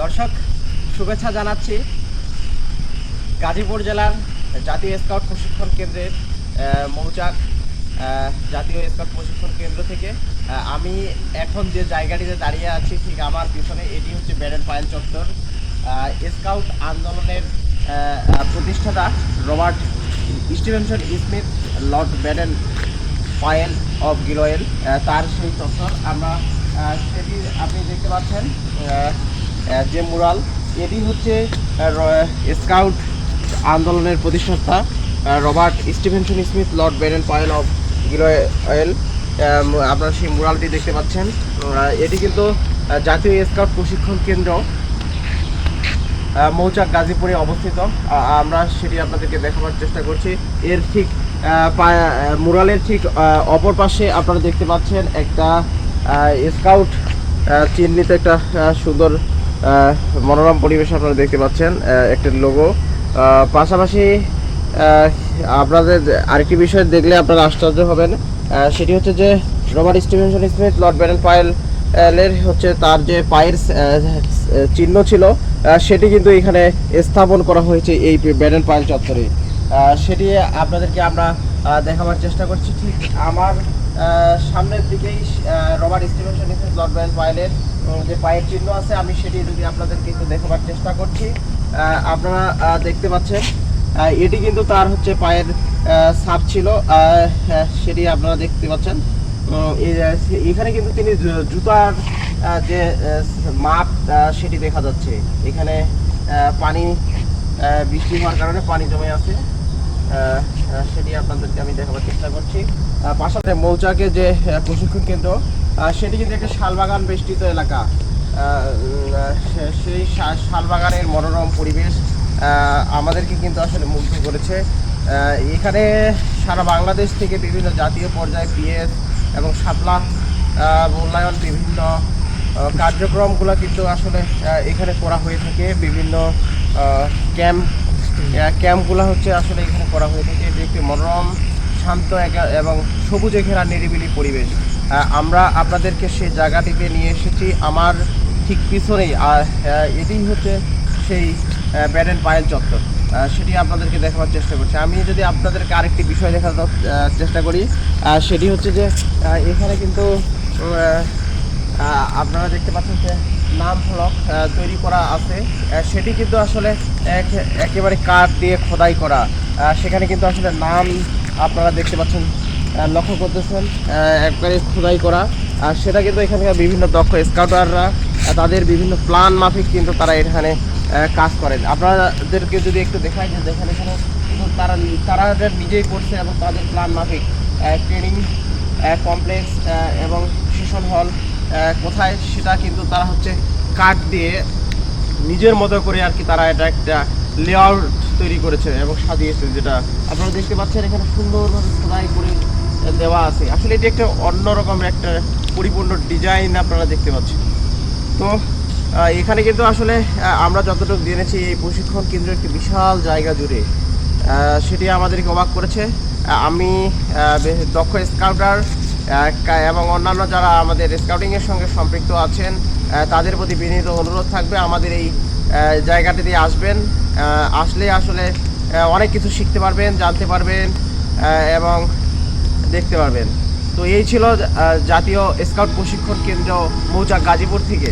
দর্শক শুভেচ্ছা জানাচ্ছি গাজীপুর জেলার জাতীয় স্কাউট প্রশিক্ষণ কেন্দ্রের মৌচাক জাতীয় স্কাউট প্রশিক্ষণ কেন্দ্র থেকে। আমি এখন যে জায়গাটিতে দাঁড়িয়ে আছি ঠিক আমার পিছনে এটি হচ্ছে ব্যারেন পায়েল চত্বর। স্কাউট আন্দোলনের প্রতিষ্ঠাতা Robert Stephenson Smyth Lord Baden Powell of Gilwell তার সেই চত্বর। আমরা সেটি আপনি দেখতে পাচ্ছেন যে মুরাল, এটি হচ্ছে স্কাউট আন্দোলনের প্রতিষ্ঠাতা Robert Stephenson Smyth Lord Baden Powell of Gilwell. আপনারা সেই মুরালটি দেখতে পাচ্ছেন। এটি কিন্তু জাতীয় স্কাউট প্রশিক্ষণ কেন্দ্র মৌচাক গাজীপুরে অবস্থিত। আমরা সেটি আপনাদেরকে দেখাবার চেষ্টা করছি। এর ঠিক মুরালের ঠিক অপর পাশে আপনারা দেখতে পাচ্ছেন একটা স্কাউট চিহ্নিত একটা সুন্দর মনোরম পরিবেশ আপনারা দেখতে পাচ্ছেন, একটা লোগো। পাশাপাশি আপনাদের আরেকটি বিষয় দেখলে আপনারা আশ্চর্য হবেন, সেটি হচ্ছে যে Robert Stephenson Smyth Lord Baden পায়েলের হচ্ছে তার যে পায়ের চিহ্ন ছিল সেটি কিন্তু এখানে স্থাপন করা হয়েছে এই ব্যারেন পায়েল চত্বরে। সেটি আপনাদেরকে আমরা দেখাবার চেষ্টা করছি। ঠিক আমার সামনের দিকেই Robert Stephenson Smyth Lord Baden পায়েলের যে পায়ের চিহ্ন আছে, আমি সেটি যদি আপনাদেরকে একটু দেখাবার চেষ্টা করছি। আপনারা দেখতে পাচ্ছেন এটি কিন্তু তার হচ্ছে পায়ের ছাপ ছিল, সেটি আপনারা দেখতে পাচ্ছেন। এখানে কিন্তু তিনি জুতার যে মাপ সেটি দেখা যাচ্ছে। এখানে পানি বৃষ্টি হওয়ার কারণে পানি জমে আছে, সেটি আপনাদেরকে আমি দেখাবার চেষ্টা করছি। পাশাপাশি মৌচাকে যে প্রশিক্ষণ কেন্দ্র সেটি কিন্তু একটা শালবাগান বেষ্টিত এলাকা। সেই শালবাগানের মনোরম পরিবেশ আমাদেরকে কিন্তু আসলে মুগ্ধ করেছে। এখানে সারা বাংলাদেশ থেকে বিভিন্ন জাতীয় পর্যায়ে পিএস এবং শাপলা মূল্যায়ন বিভিন্ন কার্যক্রমগুলো কিন্তু আসলে এখানে করা হয়ে থাকে। বিভিন্ন ক্যাম্পগুলো হচ্ছে আসলে এখানে করা হয়ে থাকে। এটি একটি মনোরম শান্ত এবং সবুজে ঘেরা নিরিবিলি পরিবেশ। আমরা আপনাদেরকে সেই জায়গাটিতে নিয়ে এসেছি। আমার ঠিক পিছনেই এটি হচ্ছে সেই ব্যারেন পায়েল চত্বর, সেটি আপনাদেরকে দেখাবার চেষ্টা করছি। আমি যদি আপনাদেরকে আরেকটি বিষয় দেখানোর চেষ্টা করি, সেটি হচ্ছে যে এখানে কিন্তু আপনারা দেখতে পাচ্ছেন যে নাম ফলক তৈরি করা আছে। সেটি কিন্তু আসলে একেবারে কাঠ দিয়ে খোদাই করা। সেখানে কিন্তু আসলে নাম আপনারা দেখতে পাচ্ছেন, লক্ষ্য করতেছেন, একবারে খোদাই করা। আর সেটা কিন্তু এখানকার বিভিন্ন দক্ষ স্কাউটাররা তাদের বিভিন্ন প্ল্যান মাফিক কিন্তু তারা এখানে কাজ করেন। আপনাদেরকে যদি একটু দেখাই যে দেখেন এখানে কিন্তু তারা নিজেই করছে এবং তাদের প্ল্যান মাফিক ট্রেনিং কমপ্লেক্স এবং সেশন হল কোথায় সেটা কিন্তু তারা হচ্ছে কাঠ দিয়ে নিজের মতো করে আর কি তারা এটা একটা লেআউট তৈরি করেছে এবং সাজিয়েছে, যেটা আপনারা দেখতে পাচ্ছেন এখানে সুন্দরভাবে খোদাই করে দেওয়া আছে। আসলে এটি একটা অন্যরকম একটা পরিপূর্ণ ডিজাইন আপনারা দেখতে পাচ্ছেন। তো এখানে কিন্তু আসলে আমরা যতটুকু জেনেছি এই প্রশিক্ষণ কেন্দ্র একটি বিশাল জায়গা জুড়ে, সেটি আমাদেরকে অবাক করেছে। আমি দক্ষ স্কাউটার এবং অন্যান্য যারা আমাদের স্কাউটিংয়ের সঙ্গে সম্পৃক্ত আছেন তাদের প্রতি বিনীত অনুরোধ থাকবে আমাদের এই জায়গাটিতে আসবেন। আসলে আসলে অনেক কিছু শিখতে পারবেন, জানতে পারবেন এবং দেখতে পারবেন। তো এই ছিল জাতীয় স্কাউট প্রশিক্ষণ কেন্দ্র মৌচাক গাজীপুর থেকে।